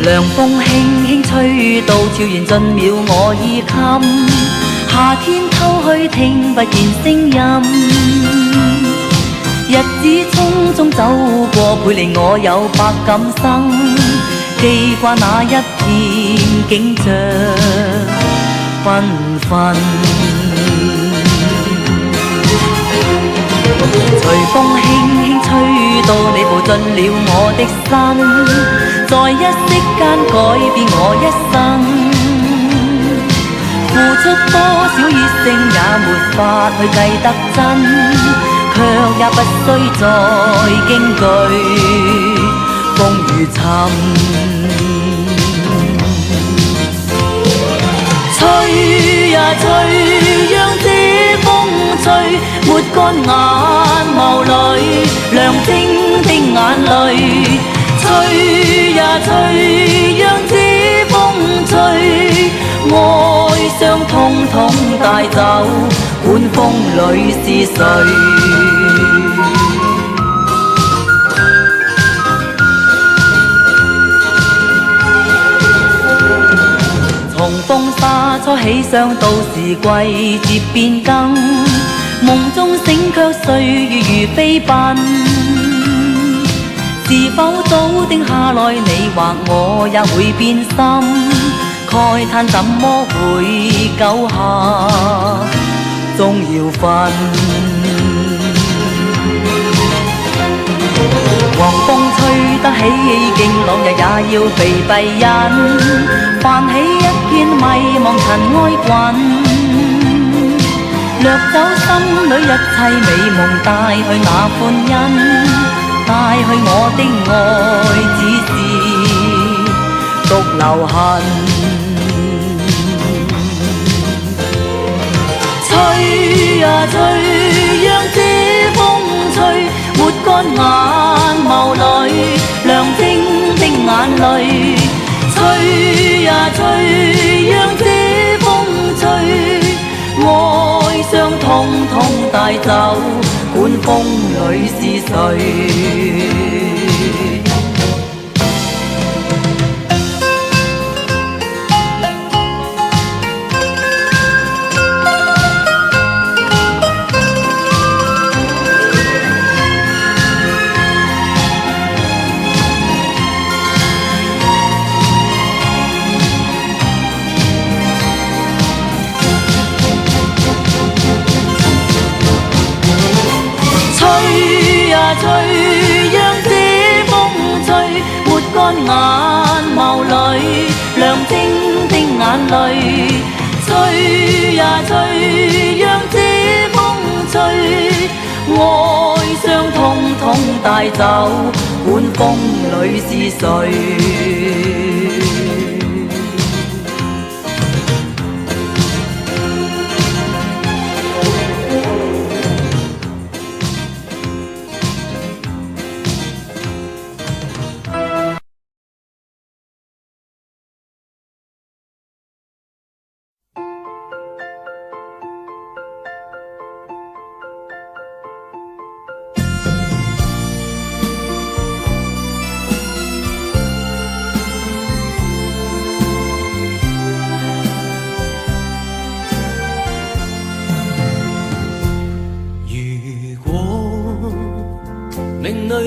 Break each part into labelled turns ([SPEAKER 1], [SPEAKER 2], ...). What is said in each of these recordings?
[SPEAKER 1] 凉风轻轻吹到，悄然进了我衣襟。夏天偷去聽不見聲音，日子匆匆走過，倍離我有百感生。記掛那一片景象繽紛，隨風輕輕吹到，你步進了我的心，在一息間改變我一生。付出多少熱誠也沒法去計得真，卻也不需再驚懼風雨沉。吹呀吹，讓這風吹，抹乾眼眸裏亮晶的眼淚。吹呀吹，讓這風吹，愛傷通通帶走，管風裏是誰？從風沙初起，想到時季節變更，夢中醒卻歲月如飛奔。是否早定下來，你或我也會變心？慨嘆怎麼會久下終要分。狂風吹得起勁，朗日也要被閉忍，泛起一片迷茫塵埃滾，掠走心裏一切美夢，帶去那歡欣，帶去我的愛，只是獨留痕。吹呀吹，讓這風吹，抹乾眼眸裏亮晶的眼淚。吹呀吹，讓這風吹，愛傷通通帶走，管風裏是誰？吹，讓這風吹，抹乾眼眸裏亮晶的眼淚。吹呀吹，讓這風吹，愛傷通通帶走，管風裏是誰？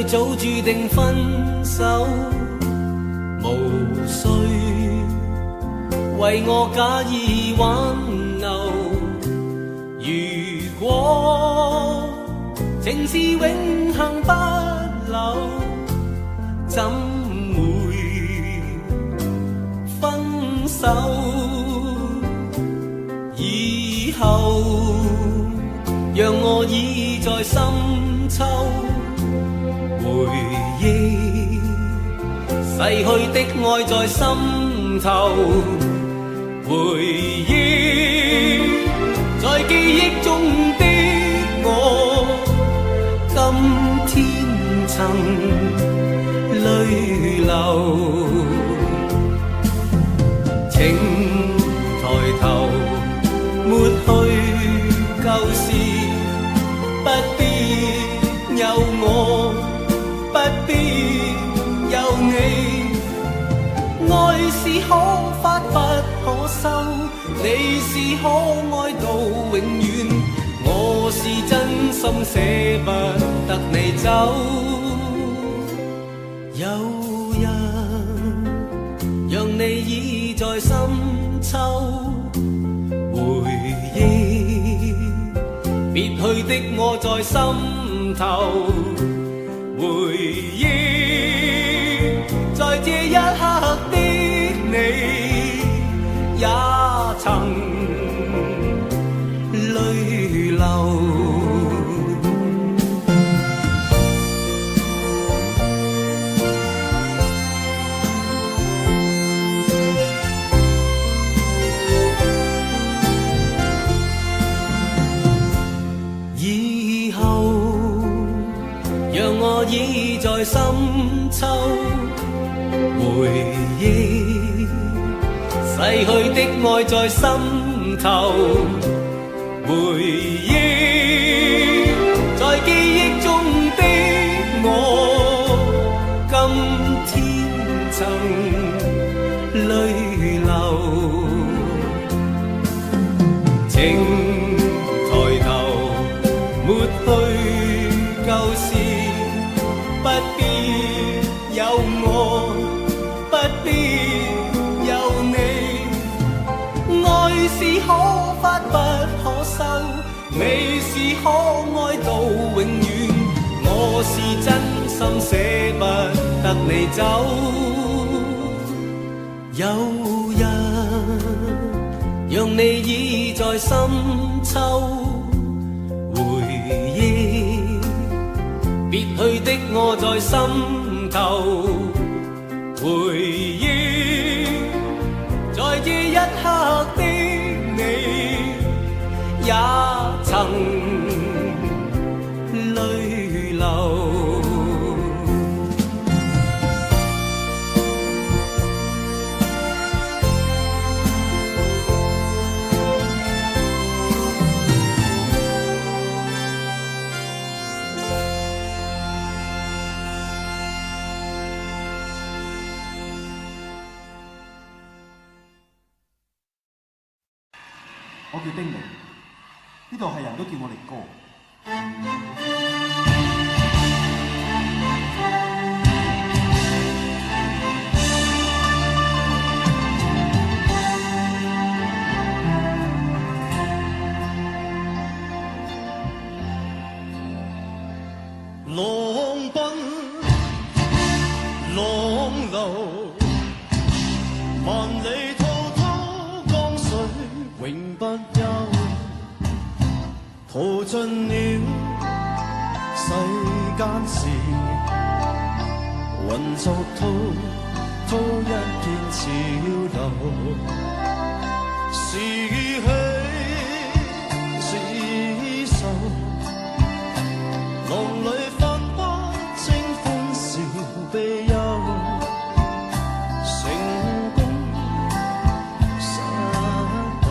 [SPEAKER 2] 早注定分手，無需為我假意挽留。如果情是永恆不朽，怎會分手？以後讓我倚在深秋。回憶逝去的愛在心頭，回憶在記憶中的我，今天曾淚流。請抬頭抹去舊事，不必有我，不必有你，發不可收，你是可愛到永遠，我是真心捨不得你走。有人讓你倚在深秋，回憶別去的我在心頭，回憶在這一刻的你也曾淚流。以後讓我倚在深秋，回憶逝去的愛在心頭，回憶在記憶中的我，今天曾淚流。請抬頭抹去舊事，不必有我，不必有你。愛是可發不可收，你是可愛到永遠，我是真心捨不得你走。有人讓你倚在深秋，回憶別去的我在心頭，回憶在這一刻的你也曾淚流。
[SPEAKER 3] 我叫丁寧，呢度係人都叫我力哥。
[SPEAKER 4] 浪奔浪流，萬里滔滔江水永不休，淘盡了世間事，混作滔滔一片潮流，是喜是愁，浪裏分不清歡笑悲憂，成功失敗，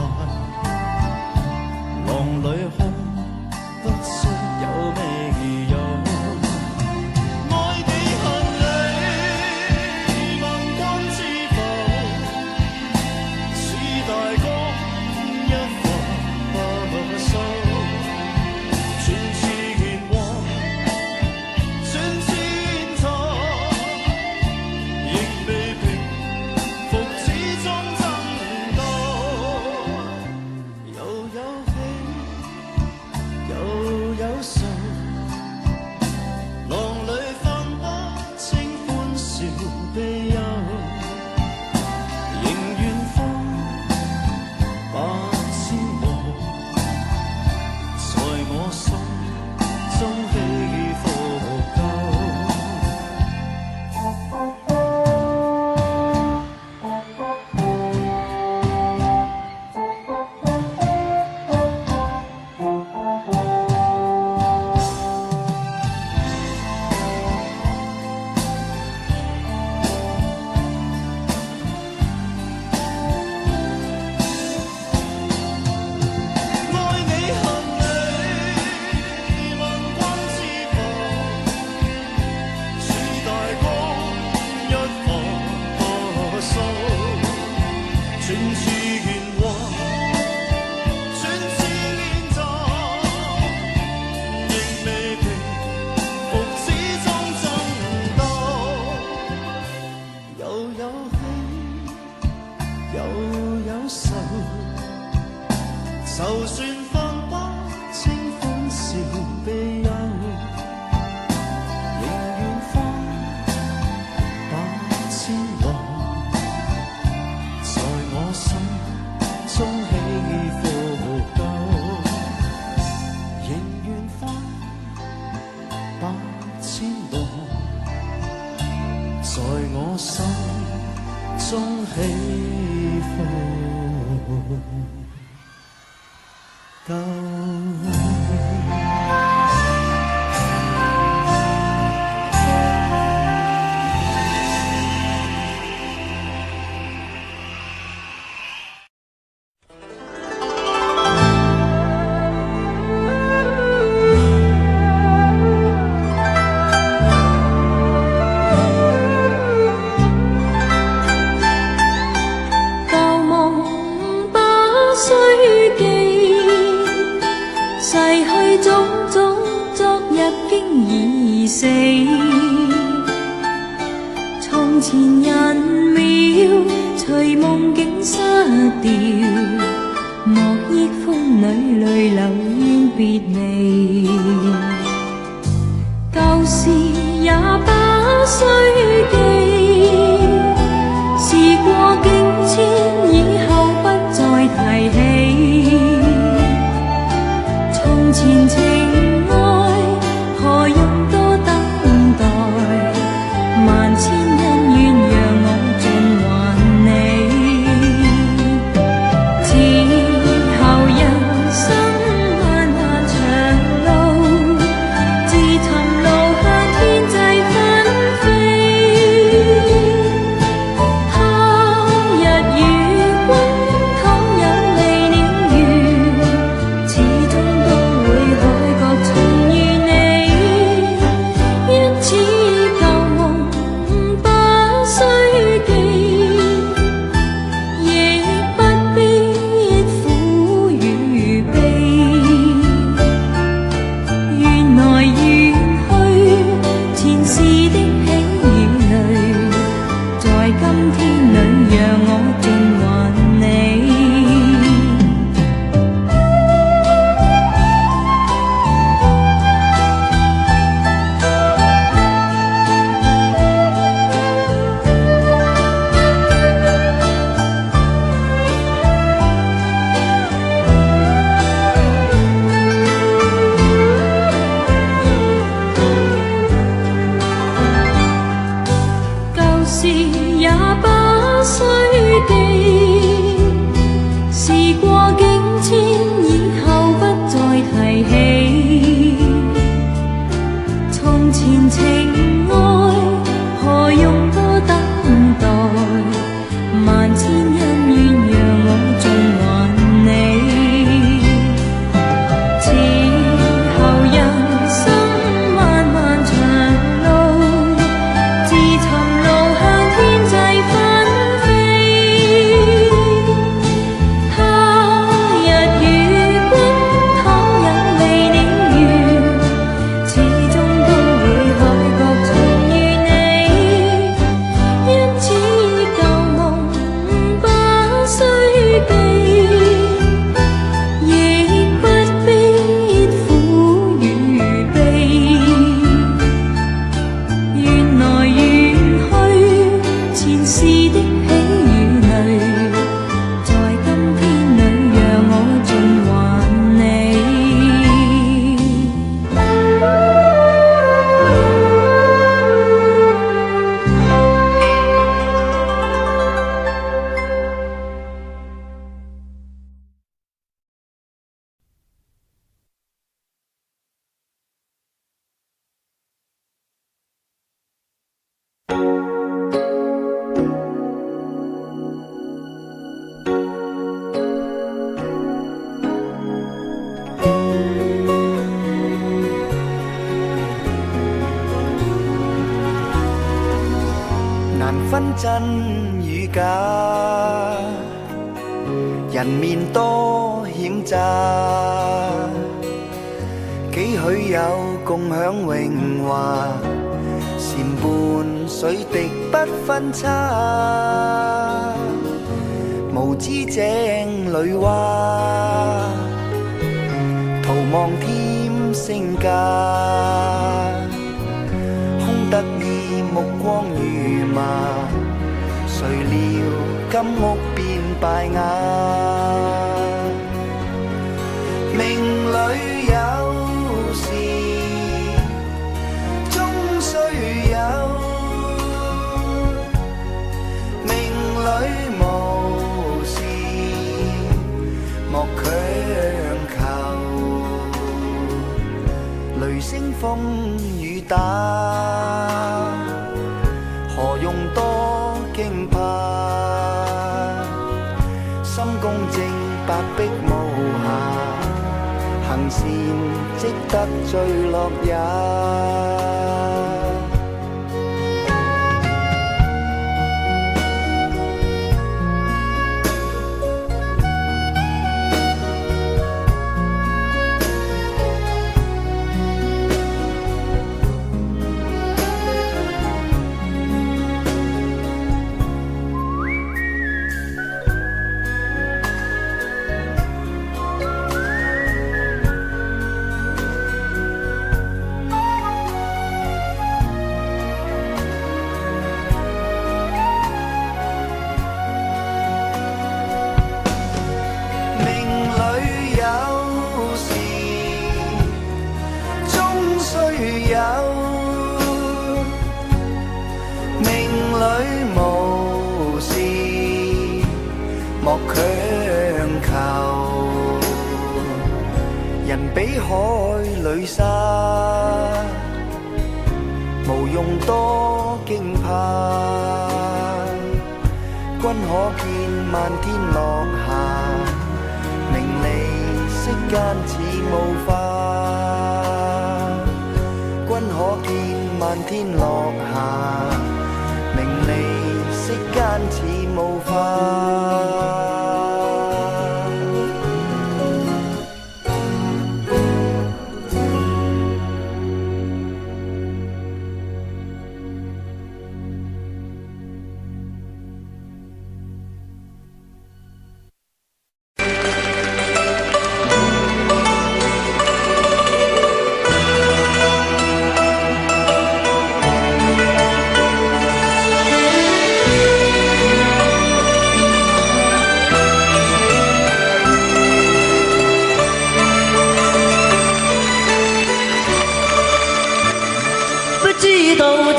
[SPEAKER 4] 浪裏看不出有咩理由。愛幾恨你，問君知否？似大江一發不收，全是願望8000度，在我心中起伏。
[SPEAKER 1] 從前人渺，隨夢境失掉，莫憶風裏淚流怨別離。舊事也不需記，事過境遷，以後不再提起。從前情愛何用多等待，萬千恩怨讓我盡還你。此後人生漫漫長路，自尋路向天際紛飛。他日與君倘有未了緣，始終都會海角重遇你。因此舊夢不需記，亦不必苦與悲。緣來緣去，前世的喜與淚，在今天裏讓我盡還你。舊事也不需記，事過境遷，以後不再提起。從前情愛何用多等待，萬千恩怨讓我盡還你。此後人生漫漫長路，自尋路向天際紛飛。他日與君倘有未了緣，始終都會海角重遇你。因此舊夢不需記，亦不必苦與悲。緣來緣去，前世的喜與淚，在今天裏讓我盡還你。
[SPEAKER 5] 難分真與假，人面多險詐，幾許有共享榮華，禪伴水滴不分差。無知井裏蛙，徒望添聲價，空得意目光如麻，誰料金屋變敗瓦。命裏有時，有，命里無事莫強求。雷聲風雨打，何用多驚怕？心公正白璧無瑕，行善積得最樂也。莫強求，人比海裏沙，無用多驚怕。君可見漫天落霞，名利息間似霧化。君可見漫天落霞，名利息間似霧化。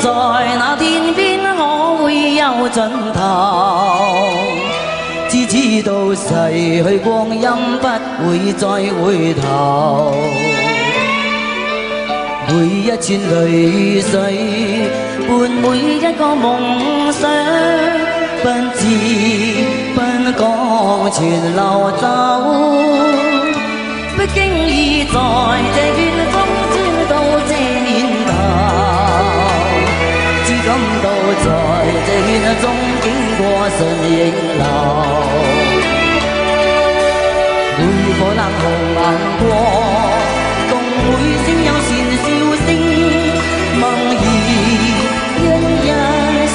[SPEAKER 1] 在那天邊可會有盡頭？只知道逝去光陰不會再回頭。每一串淚水伴每一個夢想，不知不覺全流走。不經意在這圈中轉到這年頭，感到在這圈中經過順影流，每顆冷紅眼光，共會聲有善笑聲，夢兒一一上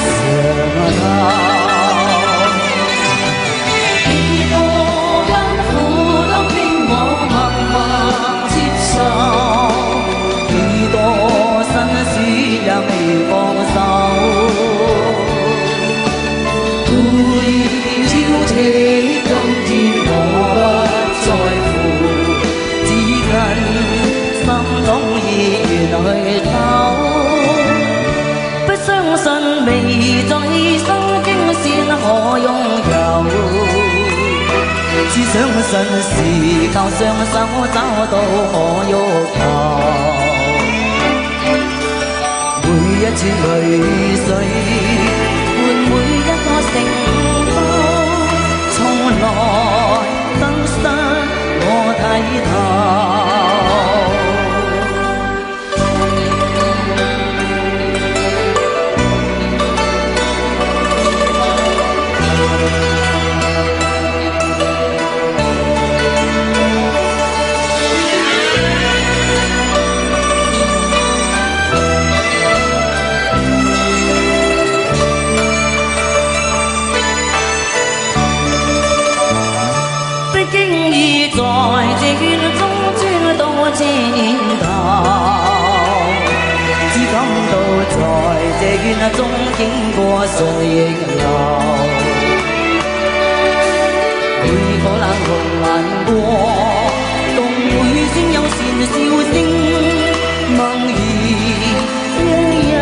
[SPEAKER 1] 頭。幾多艱苦都經我默默接受，幾多辛酸也未放手。今天我不在乎，只近心中意願去走。不相信未在生經先可擁有，只相信是靠雙手找到我欲求。每一串淚水換每一個承諾，從來得失我睇透。在這圈中轉到這年頭，只感到在這圈中經過順影流，每顆冷紅眼光，共會先有善笑聲，夢兒一一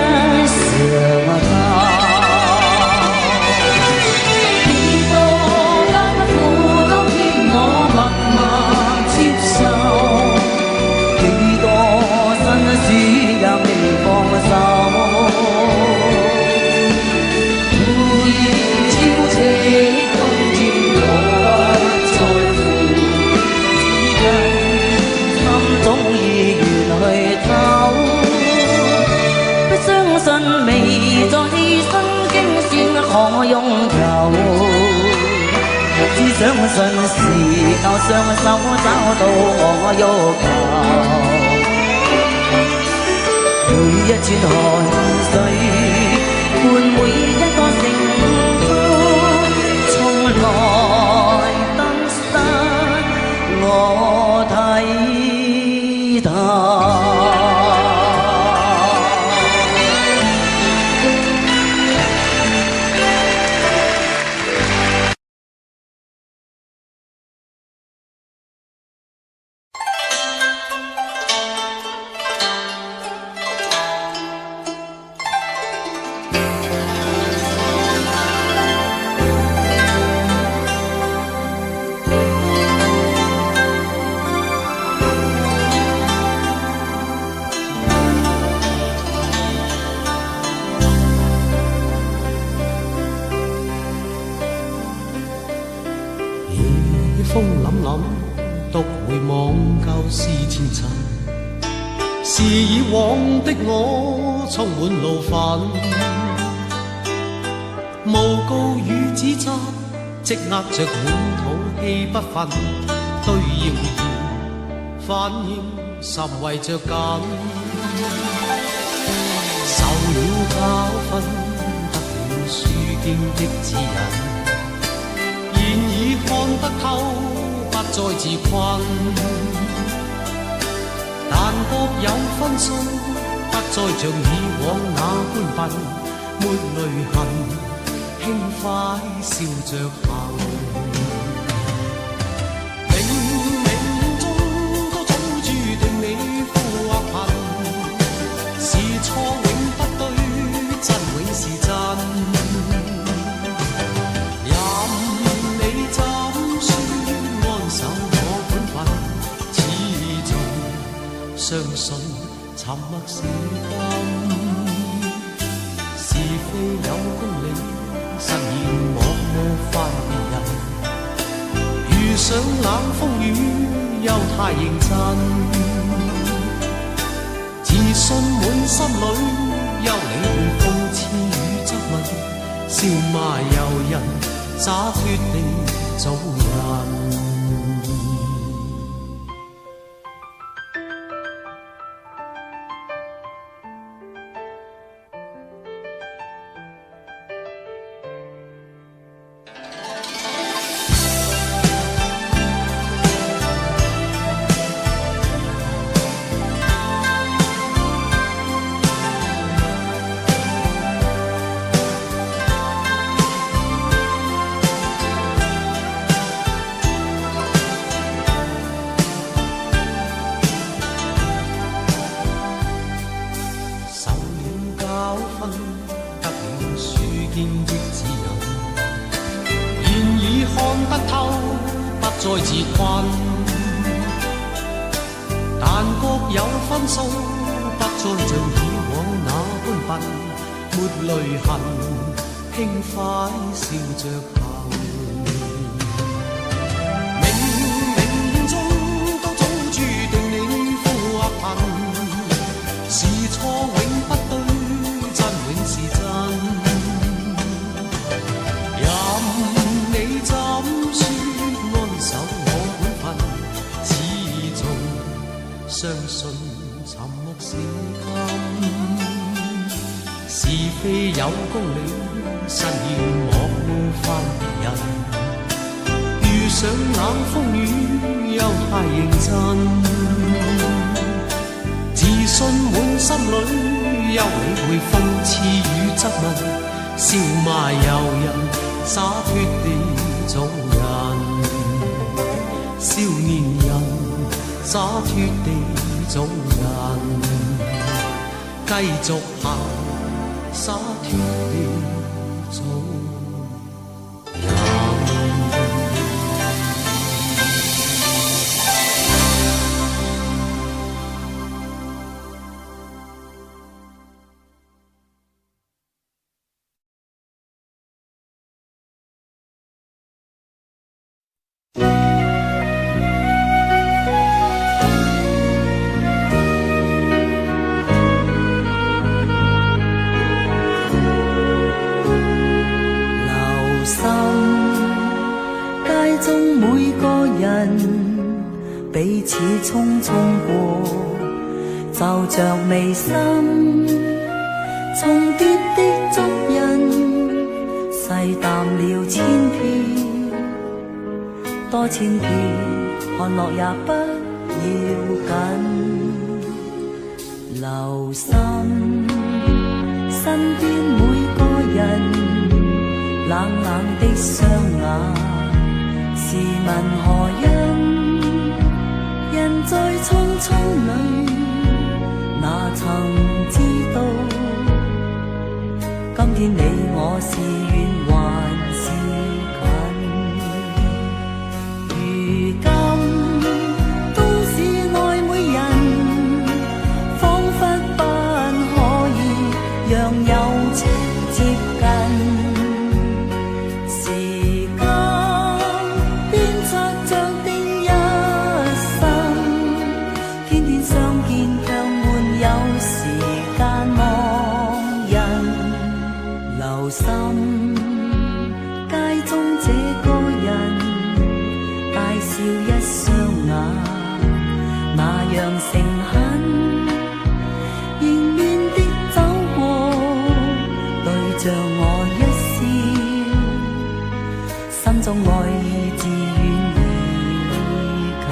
[SPEAKER 1] 未在身經先可擁有，只相信時候雙手找到我欲求。每一串汗水伴每一個成就，從來得失我睇透。
[SPEAKER 6] 風凜凜，獨回望舊事前塵。是以往的我充滿怒憤，誣告與指責積壓着滿肚氣不忿，對謠言反應甚為着緊。受了教訓，得了書經的指引。現已看得透，不再自困。但各有分數，不再像以往那般笨，沒淚痕，輕快笑着行。冥冥中都早注定你富或貧，是錯永不對，真永是真。相信沉默是金，是非有公理，實現我翻別人。遇上冷風雨，又太認真，自信滿心裏，又領會諷刺與質問，笑罵由人，灑脱地做人。再自困，但各有分數，不再像以往那般笨，沒淚痕，輕快笑着行。冥冥中都早注定你富或貧，是錯永不對，真永是真。任你怎說安守我本分，始終相信沉默是金。是非有公理，實現莫翻別人。遇上冷風雨，又太認真。自信滿心裏，又理會諷刺與質問，笑罵由人，灑脱地做人。少年人，灑脱地做人，繼續行，灑脱地做人。
[SPEAKER 1] 彼此匆匆過，就像眉心重疊的足印，細淡了千遍，多千遍，看落也不要緊。留心身邊每個人，冷冷的雙眼，試問何因？人在匆匆裏，哪曾知道，今天你我是遠還是近？如今都是愛每人，彷彿不可以讓友情接近。心街中這個人，大笑一雙眼，那樣誠懇，迎面的走過，對着我一笑，心中愛意自遠而近。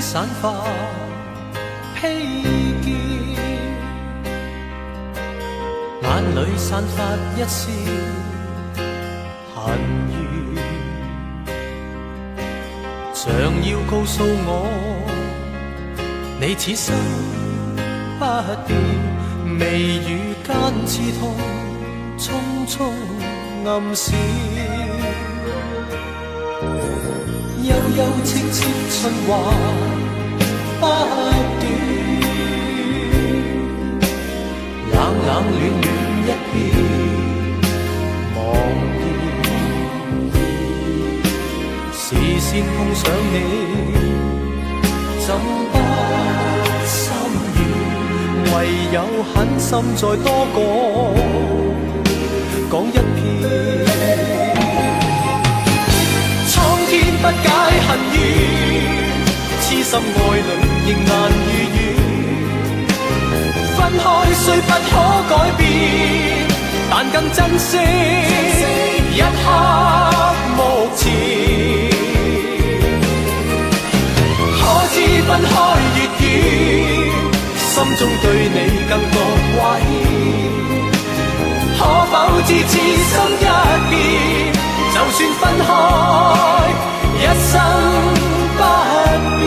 [SPEAKER 6] 散發披肩，眼裏散發一絲恨怨，像要告訴我，你此生不變，眉宇間刺痛，匆匆暗閃。悠悠戚戚春華不斷，冷冷暖暖一片茫然，視線碰上你，怎不心軟？唯有狠心再多講一遍。天不解恨怨，痴心愛侶仍難如願。分開雖不可改變，但更珍惜一刻目前。可知分開越遠，心中對你更覺懷念。可否知痴心一變？
[SPEAKER 2] 算分開，一生不變。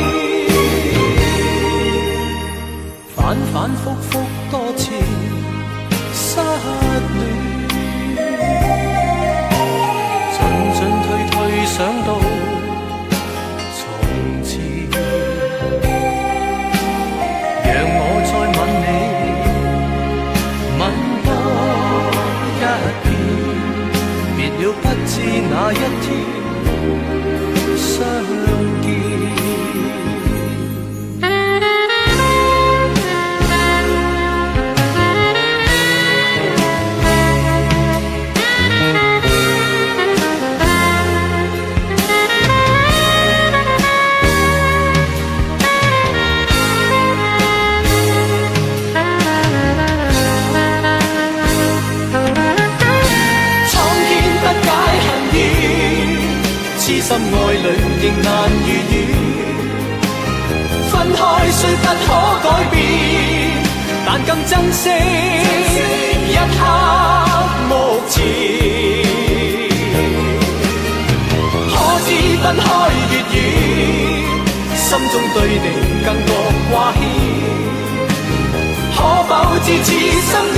[SPEAKER 2] 反反复复多次失戀，進進退退想到從前，讓我再吻你，吻多一遍，別了不知哪一天相見。心愛侶仍難如願，分開雖不可改變，但更珍惜一刻目前。可知分開越遠，心中對你更覺掛牽。可否知此生一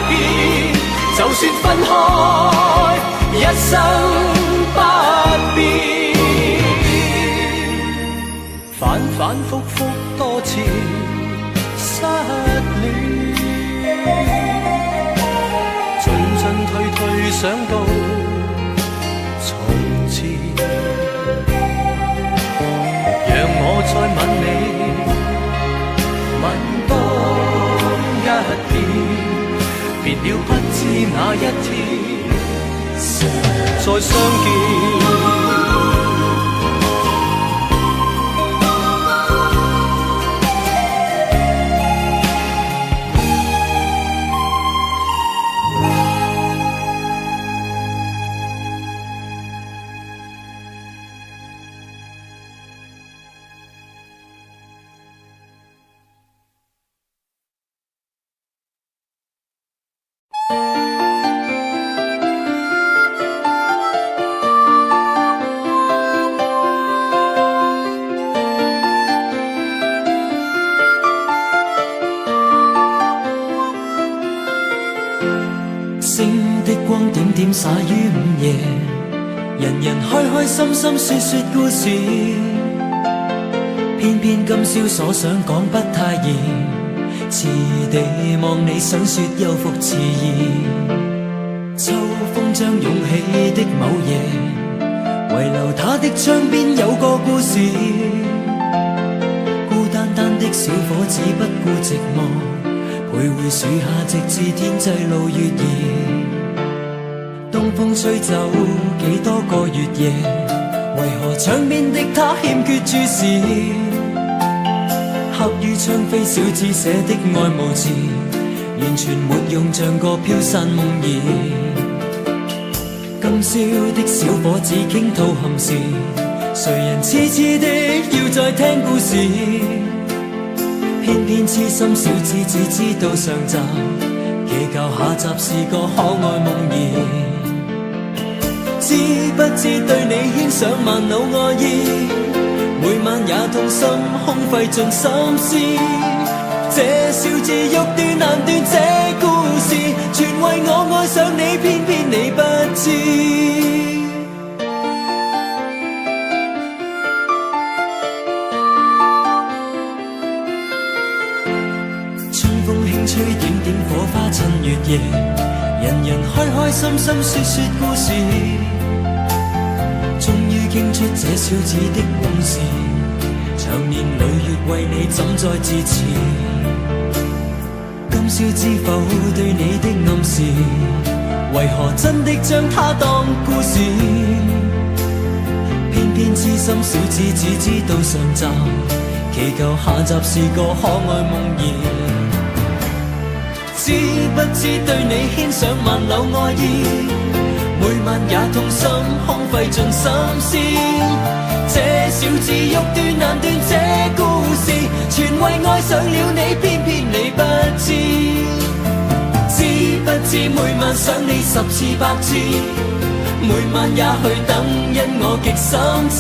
[SPEAKER 2] 變，就算分開一生不變。反反复复多次失戀，進進退退想到從前，讓我再吻你，吻多一遍，別了不知哪一天再相見。灑於午夜，人人開開心心說說故事，偏偏今宵所想講不太易，遲地望你想說又復遲疑。秋風將湧起的某夜，遺留他的窗邊有個故事，孤單單的小伙子不顧寂寞，徘徊樹下直至天際露月兒。東風吹走幾多個月夜，為何窗邊的他欠缺注視？刻於窗扉小字寫的愛慕字，完全沒用，像個飄散夢兒。今宵的小伙子傾吐憾事，誰人痴痴的要再聽故事？偏偏痴心小子只知道上集，祈求下集是個可愛夢兒。知不知對你牽上萬縷愛意，每晚也痛心空費盡心思。這小字欲斷難斷，這故事全為我愛上你，偏偏你不知。春風輕吹點點火花襯月夜，人人開開心心說說故事，終於傾出這小子的往事，長年累月為你怎再自持？今宵知否對你的暗示，為何真的將它當故事？偏偏痴心小子只知道上集，祈求下集是個可愛夢兒。知不知對你牽上萬縷愛意，每晚也痛心空費盡心思。這小字欲斷難斷，這故事全為愛上了你，偏偏你不知。知不知每晚想你10次100次，每晚也去等，因我極心知，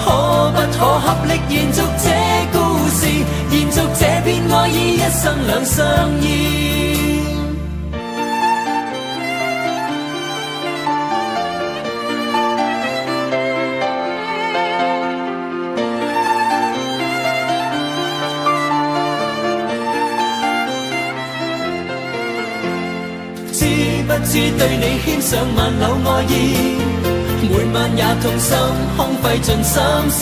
[SPEAKER 2] 可不可合力延續這故事，延續這片愛意，一生兩相依。知不知對你牽上萬縷愛意，每晚也痛心空費盡心思，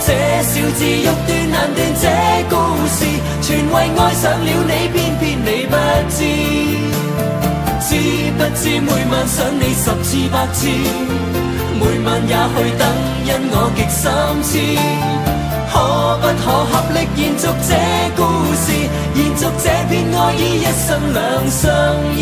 [SPEAKER 2] 這小字欲斷難斷這故事，全為愛上了你，偏偏你不知。知不知每晚想你10次100次，每晚也去等，因我極心知，可不可合力延續這故事，延續這片愛意，一生兩相依。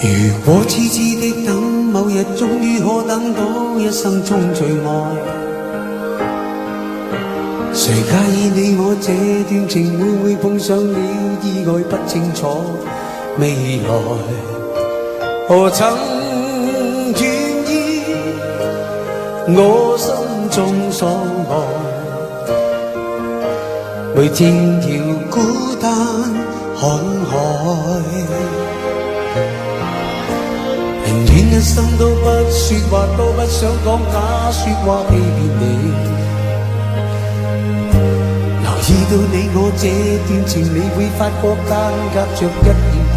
[SPEAKER 6] 如果痴痴的等，某日終於可等到一生中最愛，誰介意你我這段情會唔會碰上了意外，不清楚未來，何曾願意我心中所愛，每天要孤單看海，寧願一生都不說話，都不想講假說話欺騙你。留意到你我這段情，你會發覺間隔着一點點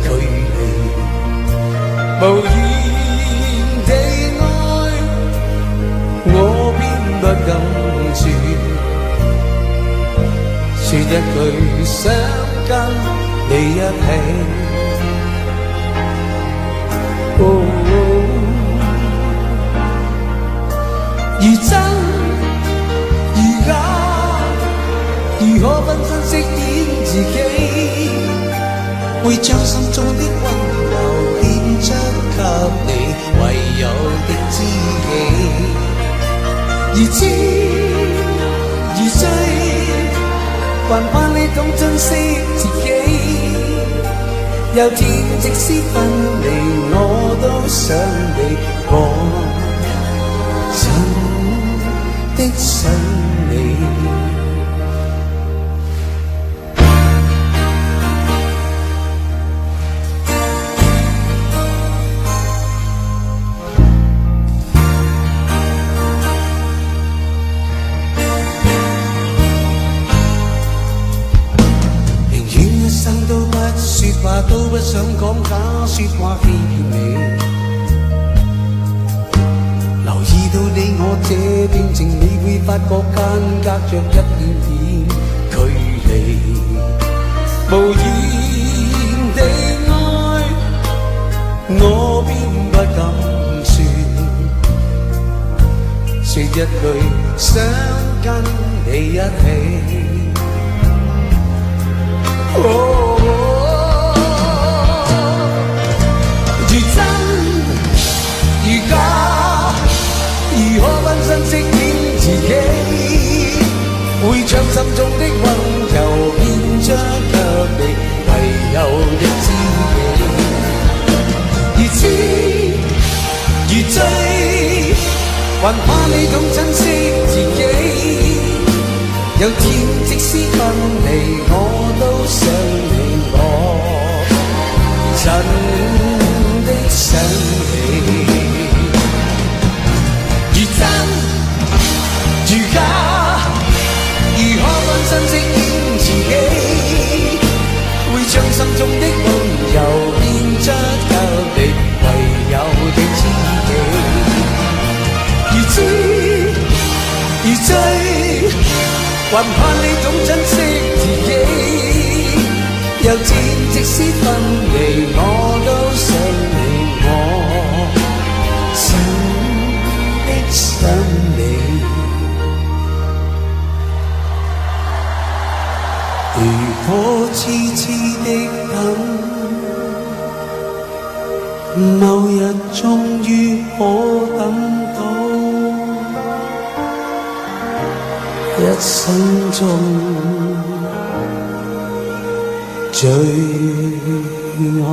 [SPEAKER 6] 距離。無言地愛，我偏不敢說，說一句想跟你一起。如真如假，如何分身飾演自己，會將心中的溫柔獻出給你唯有的知己。如知如醉，還盼你懂珍惜自己。有天即使分離，我都想你，我真的想你。都不想講假說話欺騙你，留意到你我這段情，你會發覺間隔着一點點距離。無言地愛，我偏不敢說一句想跟你一起。如真如假，如何分身飾演自己，會將心中的溫柔獻出給你唯有的知己。如痴如醉，還怕你懂珍惜自己。有天即使分離，我都想你，我真的想你。如真如假，如何分身飾演自己，會將心中的溫柔獻出給你。還盼你懂珍惜自己。又知即使分離，我都想你，我想的想你。如果痴痴的等，某日終於可等到，一生中最愛。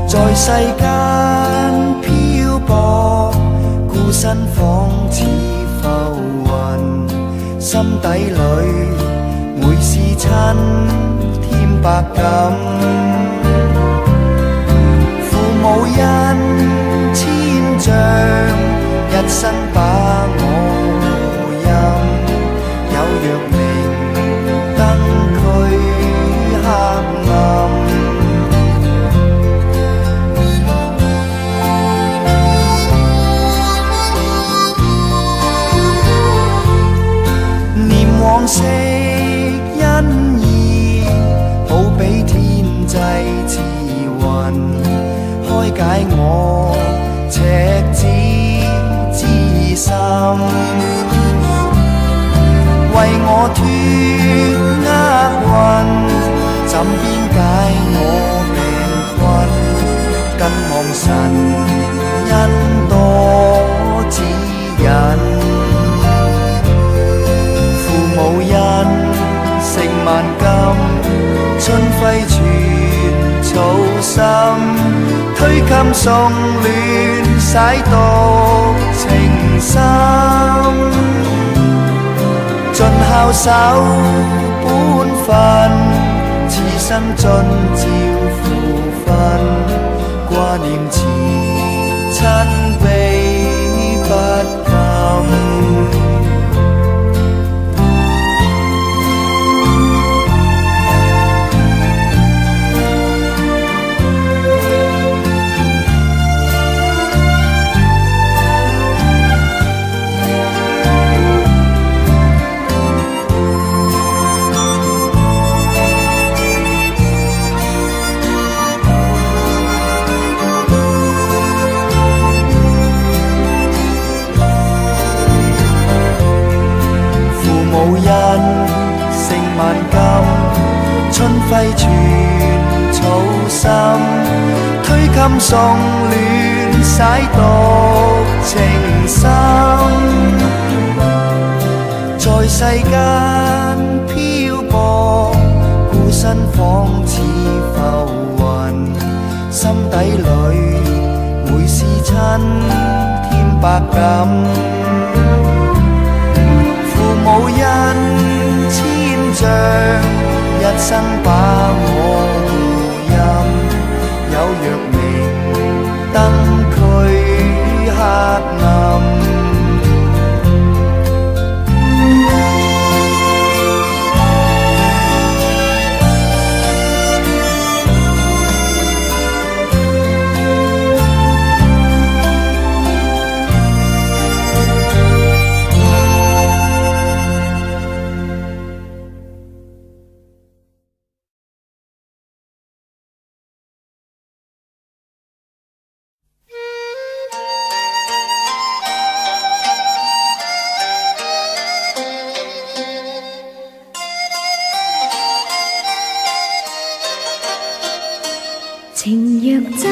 [SPEAKER 5] 在世間漂泊，孤身仿似浮雲，心底裏每是親添百感。父母恩千丈，一生把我飲，有若明燈驅黑暗。往昔恩義，好比天際慈雲，開解我赤子之心，為我脫厄運，怎邊解我病困？更望神恩多指引。無人襟送戀洗獨情深，盡孝守本分，此生盡照父分，掛念慈親悲不禁。無人勝萬金，春暉傳草心，推襟送戀洗獨情深，在世間漂泊，孤身仿似浮雲，心底裏每思親添百感。無人千丈，一生把我護蔭，有若明燈驅黑暗。
[SPEAKER 7] 情若真，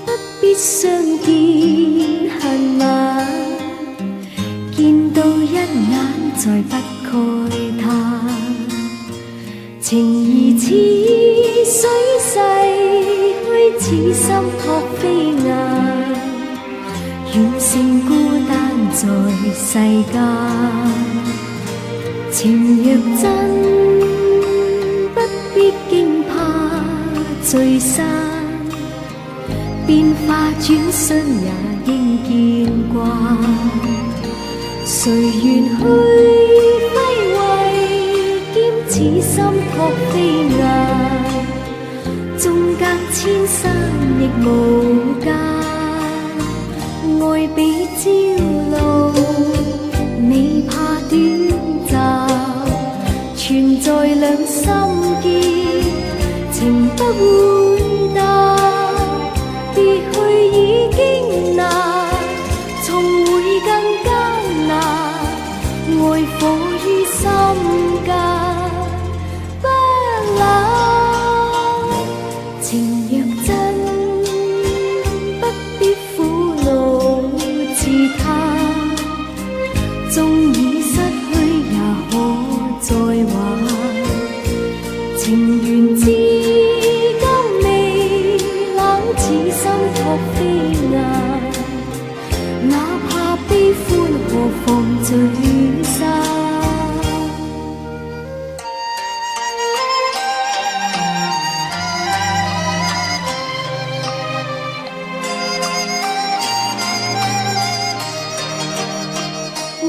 [SPEAKER 7] 不必相見恨晚，見到一眼再不慨嘆。情義似水逝去，似心託飛雁，遠勝孤單在世間。情若真，不必驚怕聚散，變化轉瞬也應見慣。誰願去揮慧，兼此心託飛雁，縱隔千山亦無間。愛比朝露，未怕短暫，存在兩心結，情不會淡，別去已經難，重會更艱難，愛火於心間不冷。情若真，不必苦惱自嘆，縱已失去也可再還。情緣至今未冷，似心託飛雁，哪怕悲歡何妨聚散。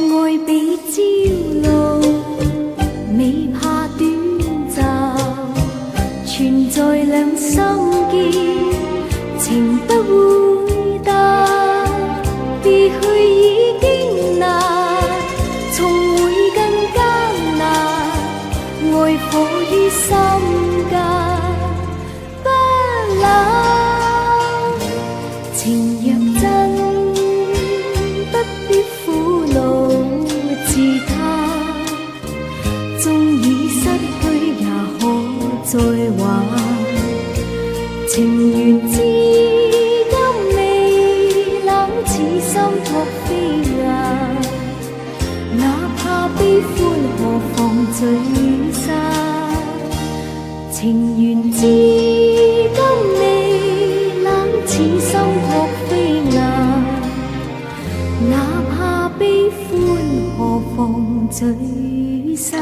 [SPEAKER 7] 愛比朝露，未怕短暫，存在兩心結，情不會淡，別去已經難，重會更艱難，愛火於心間不冷。情若真，不必苦惱自嘆，縱已失去也可再還。情緣至今未冷，似心託飛雁，哪怕悲歡何妨聚散。情緣至今未聚散。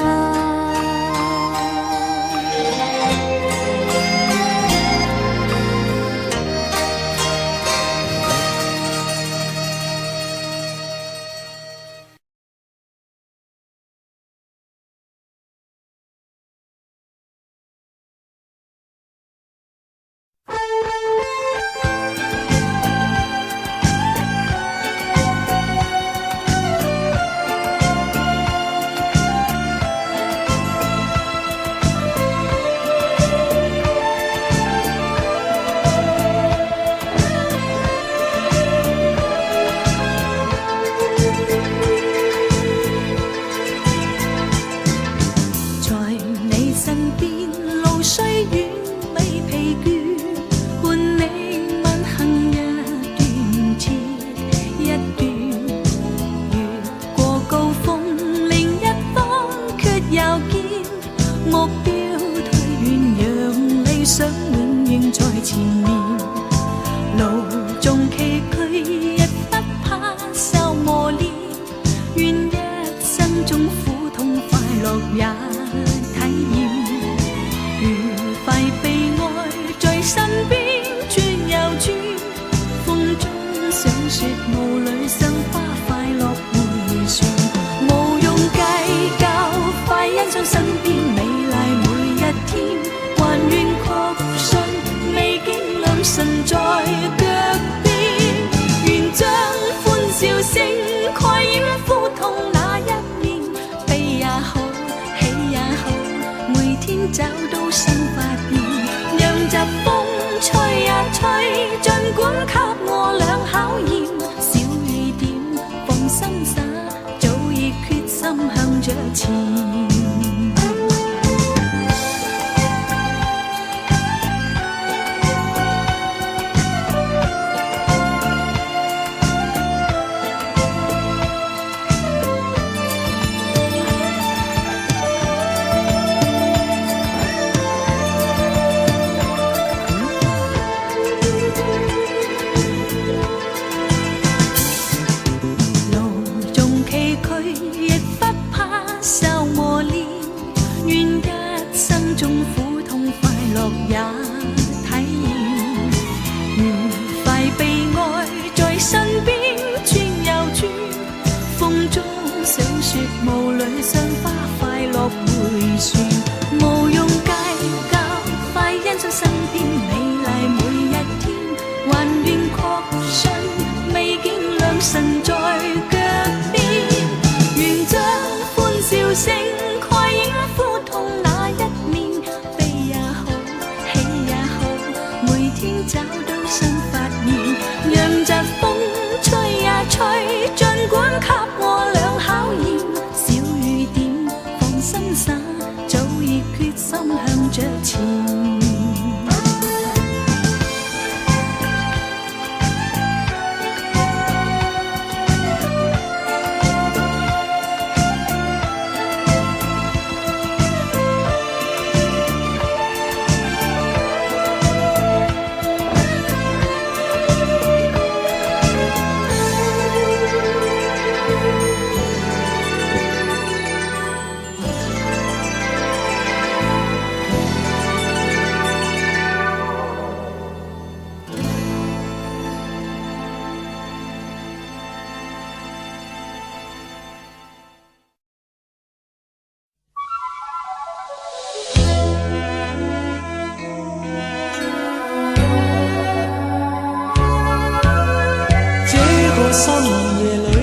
[SPEAKER 6] 深夜里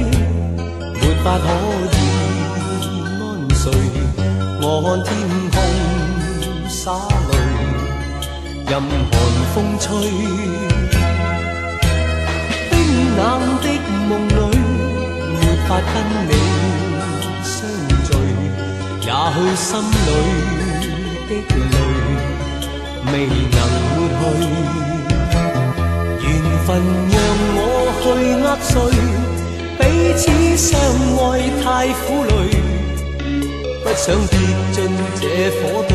[SPEAKER 6] 没法可以安睡，我看天空洒泪，任寒风吹。冰冷的梦里，没法跟你相聚，也许心里的泪未能抹去。缘分让我去握碎，彼此相爱太苦累，不想跌进这火堆，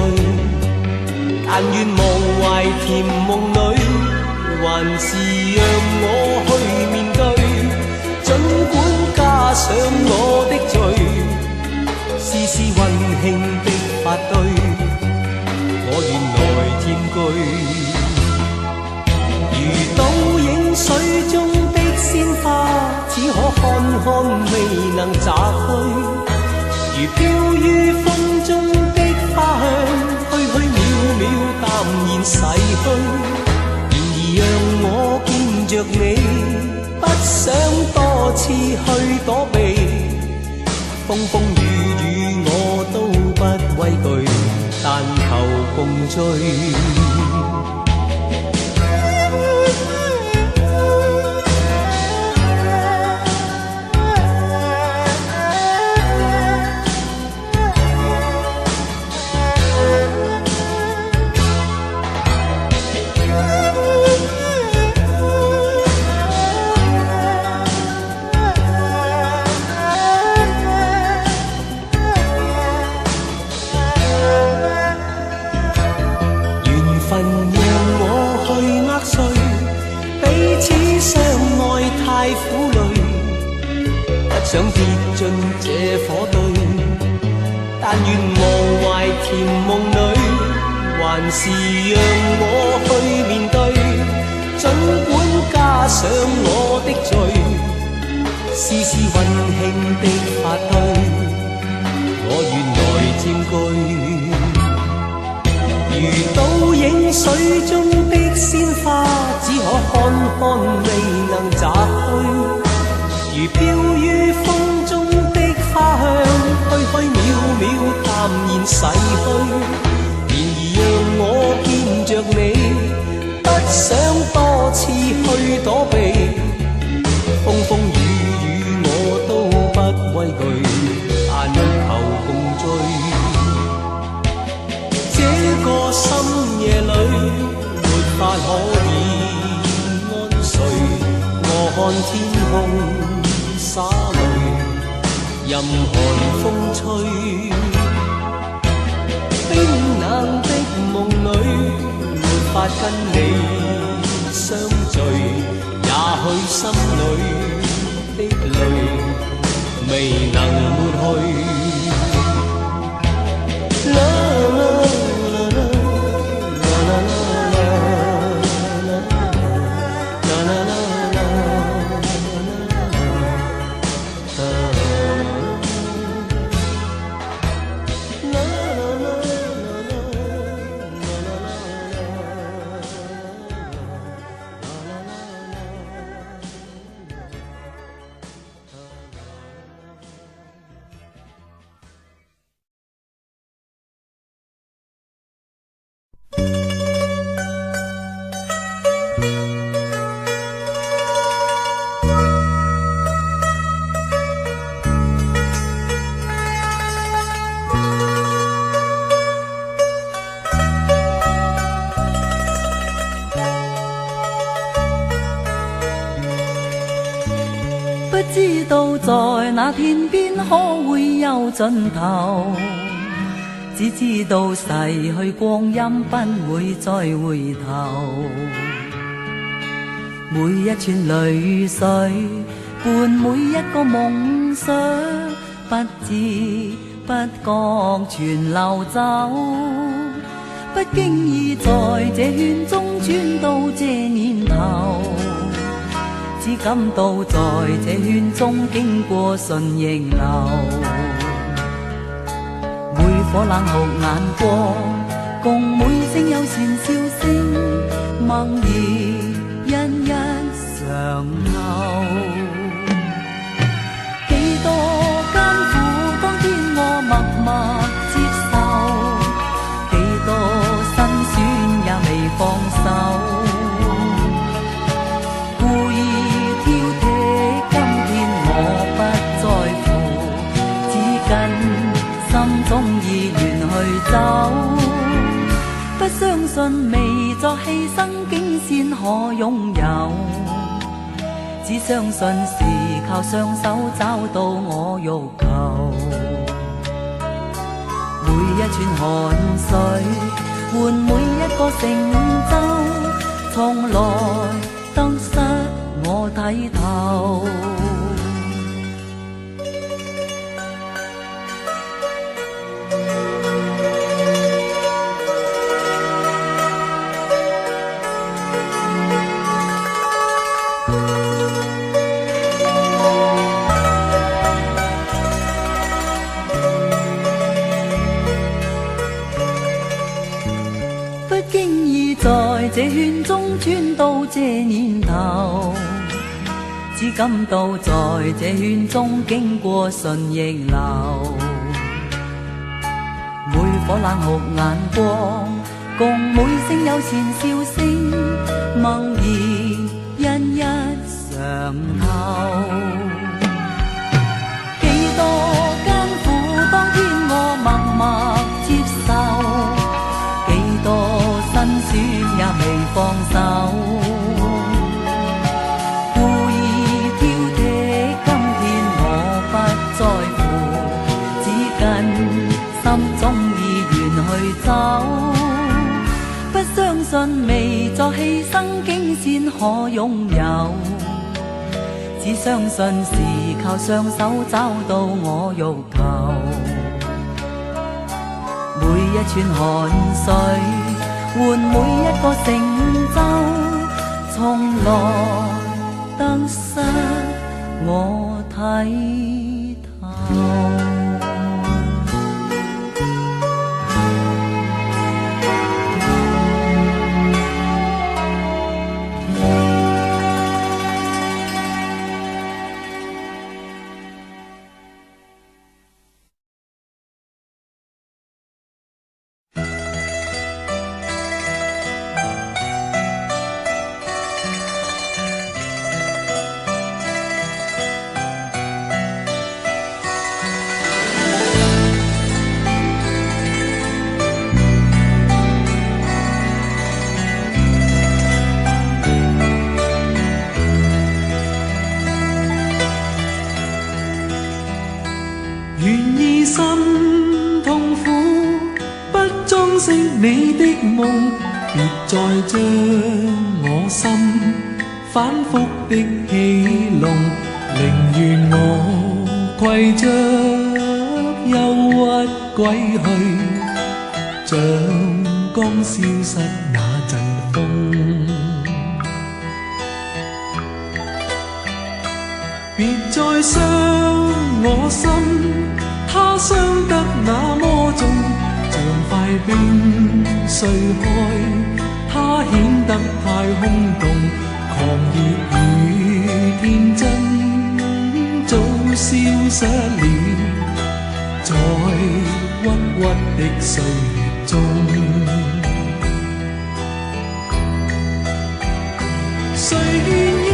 [SPEAKER 6] 但愿忘怀甜梦里，还是让我去面对，尽管加上我的罪，是溫馨的法對，我願來佔據。如倒影水中的鮮花，只可看看未能摘去。如飄於風中的花香，虛虛渺渺淡然逝去。然而讓我見着你，不想多次去躲避。風風雨雨我都不畏懼，但求共醉。想跌進這火堆，但願忘懷甜夢裏，還是讓我去面對。儘管加上我的罪，試試溫馨的法對，我願來佔據。如倒影水中的鮮花，只可看看未能摘去。如飄於風中的花香，虛虛渺渺淡然逝去。然而讓我見着你，不想多次去躲避。風風雨雨我都不畏懼，但求共醉。這個深夜裏，沒法可以安睡。我看天空灑淚，任寒風吹。冰冷的夢裏，沒法跟你相聚。也許心裏的淚，未能抹去。
[SPEAKER 1] 不知道在那天邊可會有盡頭，只知道逝去光陰不會再回頭。每一串淚水伴每一個夢想，不知不覺全流走。不經意在這圈中轉到這年頭，只感到在這圈中經過順逆流。每顆冷酷眼光，共每聲友善笑聲，默然一一嘗後。幾多艱苦，當天我默默接受，幾多辛酸也未放手。總意願去走，不相信未作犧牲竟先可擁有，只相信是靠雙手找到我欲求。每一串汗水換每一個成就，從來得失我睇透。这圈中穿到这年頭，只感到在這圈中經過順逆流，每顆冷酷眼光，共每聲友善笑聲，萌然因一嘗透。幾多艱苦，當天我默默接受，幾多辛酸也未放手。心中意願去走，不相信未作犧牲竟先可擁有，只相信是靠雙手找到我欲求。每一串汗水換每一個成就，從來得失我睇透。
[SPEAKER 6] 你的夢，別再將我心反覆的戲弄，寧願我攜着憂鬱歸去，像剛消失那陣風。別再傷我心，它傷得那麼重，像塊冰碎開，它顯得太空洞，狂熱與天真早消失了，在鬱鬱的歲月中。誰願意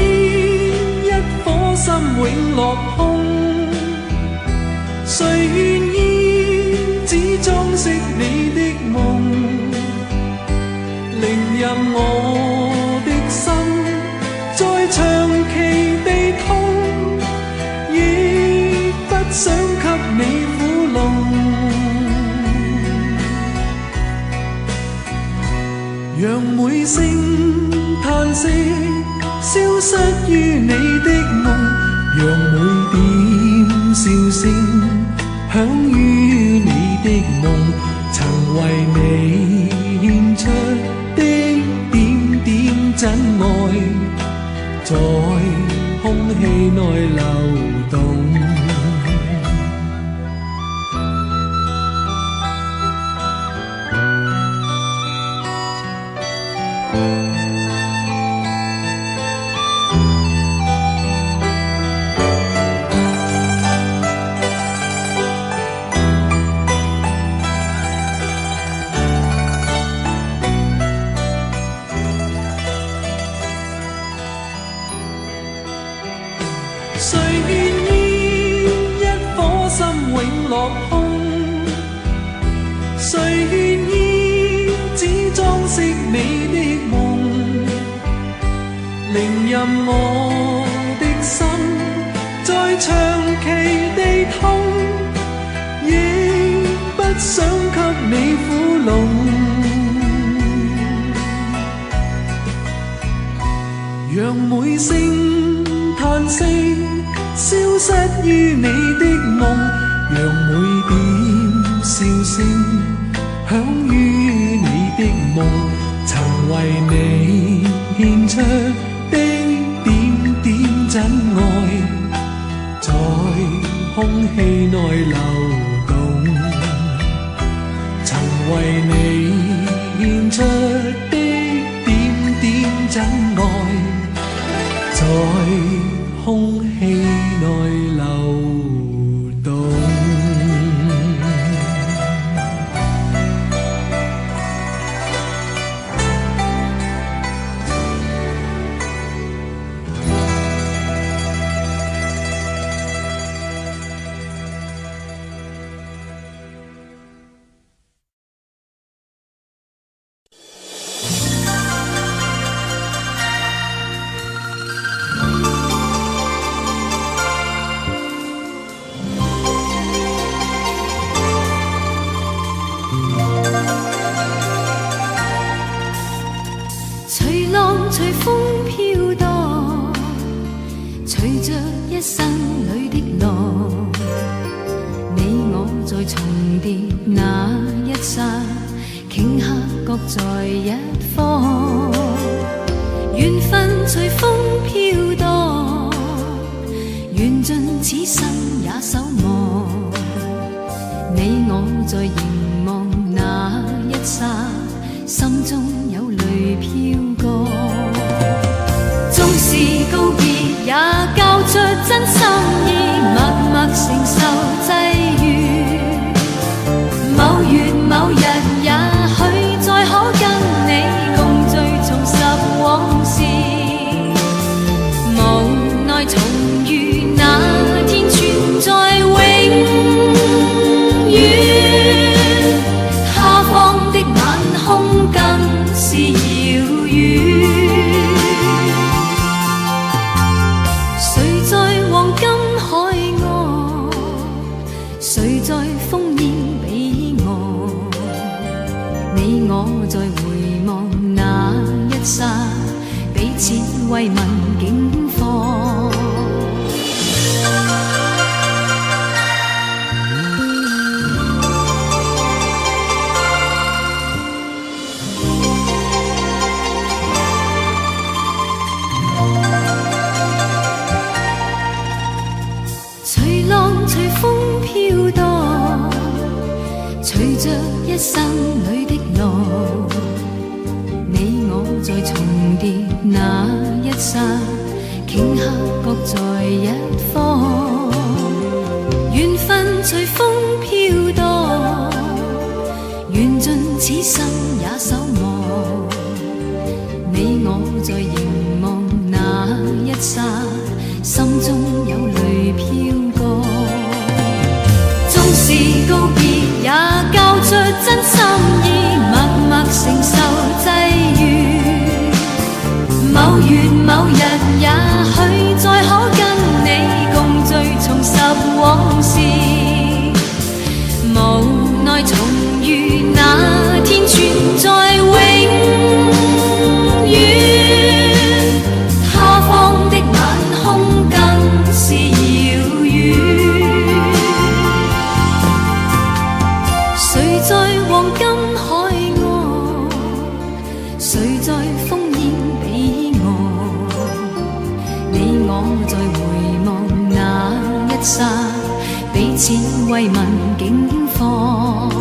[SPEAKER 6] 一顆心永落空？誰願意只裝飾你的夢？令任我的心再長期地痛，亦不想給你苦弄。讓每聲嘆息消失於你的夢，讓每點笑聲響於你的夢，曾為你獻出的點點真愛，在空氣內流動。誰願意一顆心永落空？誰願意只裝飾你的夢？令任我的心再長期地痛，亦不想給你苦弄。讓每聲嘆息消失於你的夢，讓每點笑聲響於你的夢，曾為你獻出的點點真愛，在空氣內流動，曾為你獻出的點空氣內流動。
[SPEAKER 7] 隨浪隨風飄蕩，隨着一生裏的浪，你我在重疊那一剎，頃刻各在一方。緣分隨風飄蕩，緣盡此生也守望。你我在凝望那一剎，心中有淚飄過。縱是告別，也交出真心意，默默承受際遇。某月某日，也許再可跟你共聚重拾往事。無奈重遇那天存在永遠，他方的晚空更是遙遠。誰在黃金海岸，誰在烽煙彼岸？你我在回望那一剎，彼此慰問境況。隨浪隨風飄蕩，隨着一生裏的浪，你我在重疊那一剎，頃刻各在一方。緣分隨風飄蕩，緣盡此生也守望。你我在凝望那一剎，心中有淚飄過。縱是告別，也交出真心意，默默承受際遇。某月某日，也許再可跟你共聚重拾往事。無奈重遇那天存在永遠，他方的晚空更是遙遠。誰在黃金海岸，誰在烽煙彼岸？你我在回望那一剎，彼此慰問境況。